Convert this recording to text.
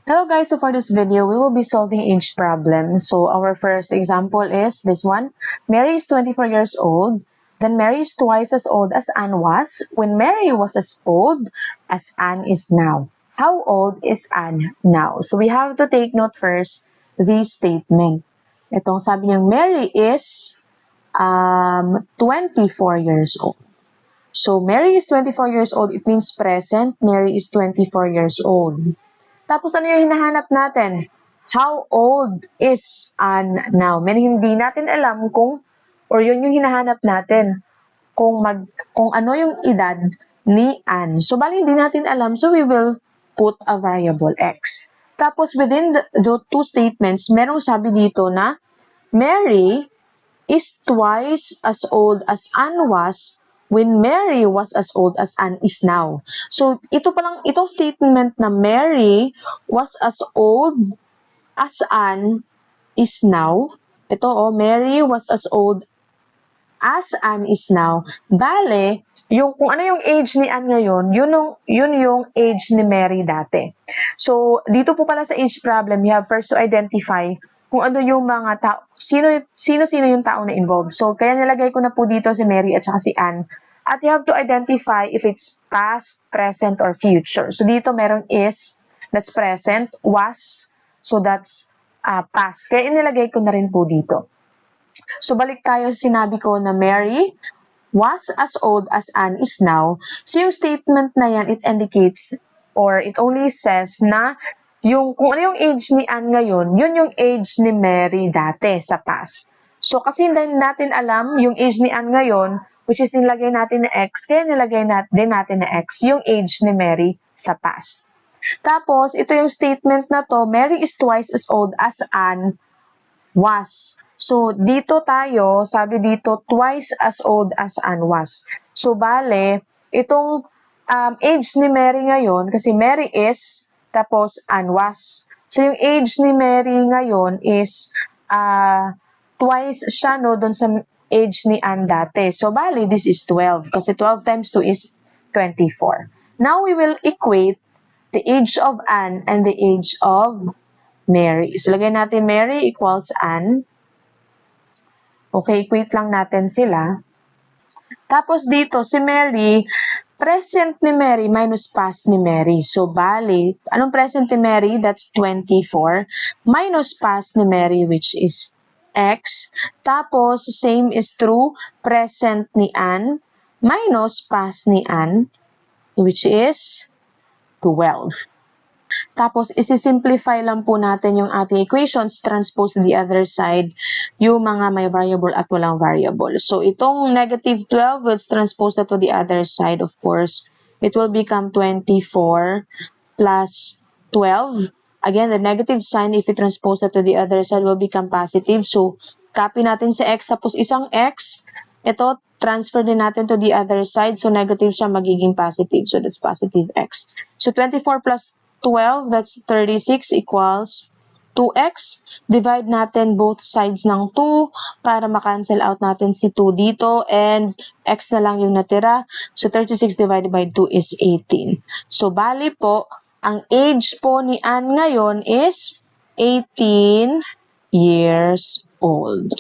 Hello guys, so for this video, we will be solving age problem. So our first example is this one. Mary is 24 years old. Then Mary is twice as old as Anne was when Mary was as old as Anne is now. How old is Anne now? So we have to take note first this statement. Itong sabi niyang Mary is 24 years old. So Mary is 24 years old. It means present. Mary is 24 years old. Tapos ano yung hinahanap natin? How old is Anne now? Hindi natin alam kung, or yun yung hinahanap natin, kung ano yung edad ni Anne. So, bali hindi natin alam, so we will put a variable x. Tapos, within the two statements, merong sabi dito na Mary is twice as old as Anne was when Mary was as old as Anne is now. So, itong statement na Mary was as old as Anne is now. Mary was as old as Anne is now. Bale, kung ano yung age ni Anne ngayon, yun yung age ni Mary dati. So, dito po pala sa age problem, you have first to identify kung ano yung mga tao, sino yung tao na involved. So, kaya nilagay ko na po dito si Mary at saka si Anne. At you have to identify if it's past, present, or future. So, dito meron is, that's present, was, so that's past. Kaya inilagay ko na rin po dito. So, balik tayo sa sinabi ko na Mary was as old as Anne is now. So, yung statement na yan, it indicates, or it only says na kung ano yung age ni Anne ngayon, yun yung age ni Mary dati sa past. So, kasi hindi natin alam yung age ni Anne ngayon, which is nilagay natin na x, kaya nilagay din natin na x, yung age ni Mary sa past. Tapos, ito yung statement na to, Mary is twice as old as Anne was. So, dito tayo, sabi dito, twice as old as Anne was. So, bale, itong age ni Mary ngayon, kasi Mary is, tapos Anne was. So, yung age ni Mary ngayon is twice siya, no, doon sa age ni Anne dati. So, bali, this is 12. Kasi 12 times 2 is 24. Now, we will equate the age of Anne and the age of Mary. So, lagay natin Mary equals Anne. Okay, equate lang natin sila. Tapos dito, si Mary, present ni Mary minus past ni Mary. So, bali, anong present ni Mary? That's 24. Minus past ni Mary, which is x. Tapos, same is true, present ni Anne minus past ni Anne, which is 12. Tapos, isi-simplify lang po natin yung ating equations, transpose to the other side, yung mga may variable at walang variable. So, itong negative 12, let's transpose that to the other side, of course. It will become 24 plus 12. Again, the negative sign, if we transpose that to the other side, will become positive. So, copy natin sa x, tapos isang x, ito, transfer din natin to the other side. So, negative siya, magiging positive. So, that's positive x. So, 24 plus 12, that's 36 equals 2x. Divide natin both sides ng 2 para makancel out natin si 2 dito and x na lang yung natira. So, 36 divided by 2 is 18. So, bali po, ang age po ni Anne ngayon is 18 years old.